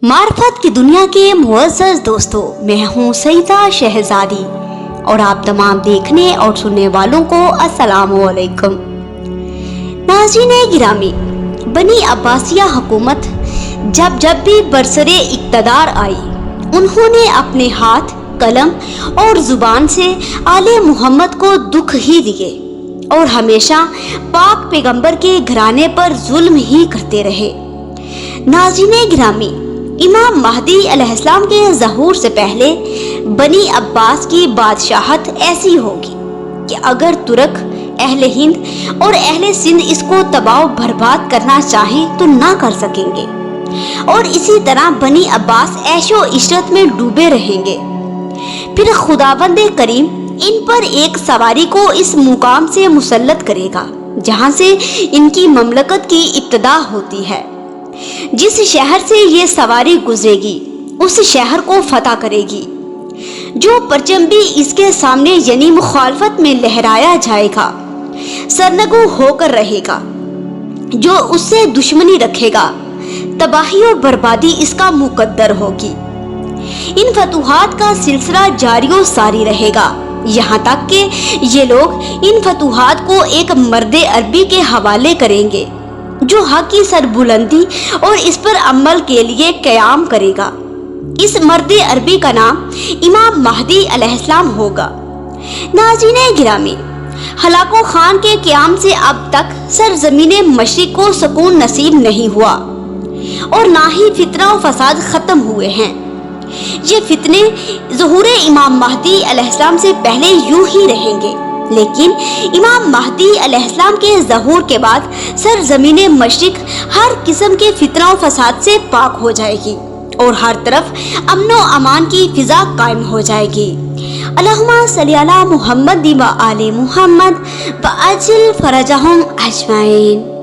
मार्फत की दुनिया के मुअज़्ज़ज़ दोस्तों, मैं हूँ सईदा शहजादी और आप तमाम देखने और सुनने वालों को अस्सलामु अलैकुम। नाज़रीन गिरामी, बनी अब्बासिया हुकूमत जब भी बरसरे इक़्तिदार आई, उन्होंने अपने हाथ, कलम और ज़ुबान से आले मोहम्मद को दुख ही दिए और हमेशा पाक पैगंबर के घराने पर जुल्म ही करते रहे। नाज़रीन गिरामी, इमाम महदी अलैहिस्सलाम के ज़हूर से पहले बनी अब्बास की बादशाहत ऐसी होगी कि अगर तुर्क, अहले हिंद और अहले सिंध इसको तबाह बर्बाद करना चाहें तो ना कर सकेंगे और इसी तरह बनी अब्बास ऐशो इशरत में डूबे रहेंगे। फिर खुदावंद करीम इन पर एक सवारी को इस मुकाम से मुसल्लत करेगा जहां से इनकी ममलकत की इब्तिदा होती है। जिस शहर से ये सवारी गुजरेगी उस शहर को फतह करेगी। जो परचम भी इसके सामने यानी मुखालफत में लहराया जाएगा सरनगू होकर रहेगा। जो उससे दुश्मनी रखेगा तबाही और बर्बादी इसका मुकद्दर होगी। इन फतूहात का सिलसिला जारी सारी रहेगा, यहाँ तक कि ये लोग इन फतूहात को एक मर्दे अरबी के हवाले करेंगे जो हक की सरबुलंदी और इस पर अमल के लिए क़याम करेगा। इस मर्द अरबी का नाम इमाम महदी अलैहिस्सलाम होगा। नाज़रीन गिरामी, हलाको खान के क़याम से अब तक सरज़मीने मशरिक़ को सुकून नसीब नहीं हुआ और ना ही फितना और फसाद ख़त्म हुए हैं। ये फितने ज़ुहूरे इमाम महदी अलैहिस्सलाम से पहले यूं ही रहेंगे, लेकिन इमाम महदी अलैहिस्सलाम के ज़हूर के बाद सरज़मीने मशरिक़ हर किस्म के फितना और फसाद से पाक हो जाएगी और हर तरफ अमन व अमान की फिजा कायम हो जाएगी। अल्लाहुम्मा सल्ली अला मुहम्मद व आले मुहम्मद व अजिल फरजहुम अजमाइन।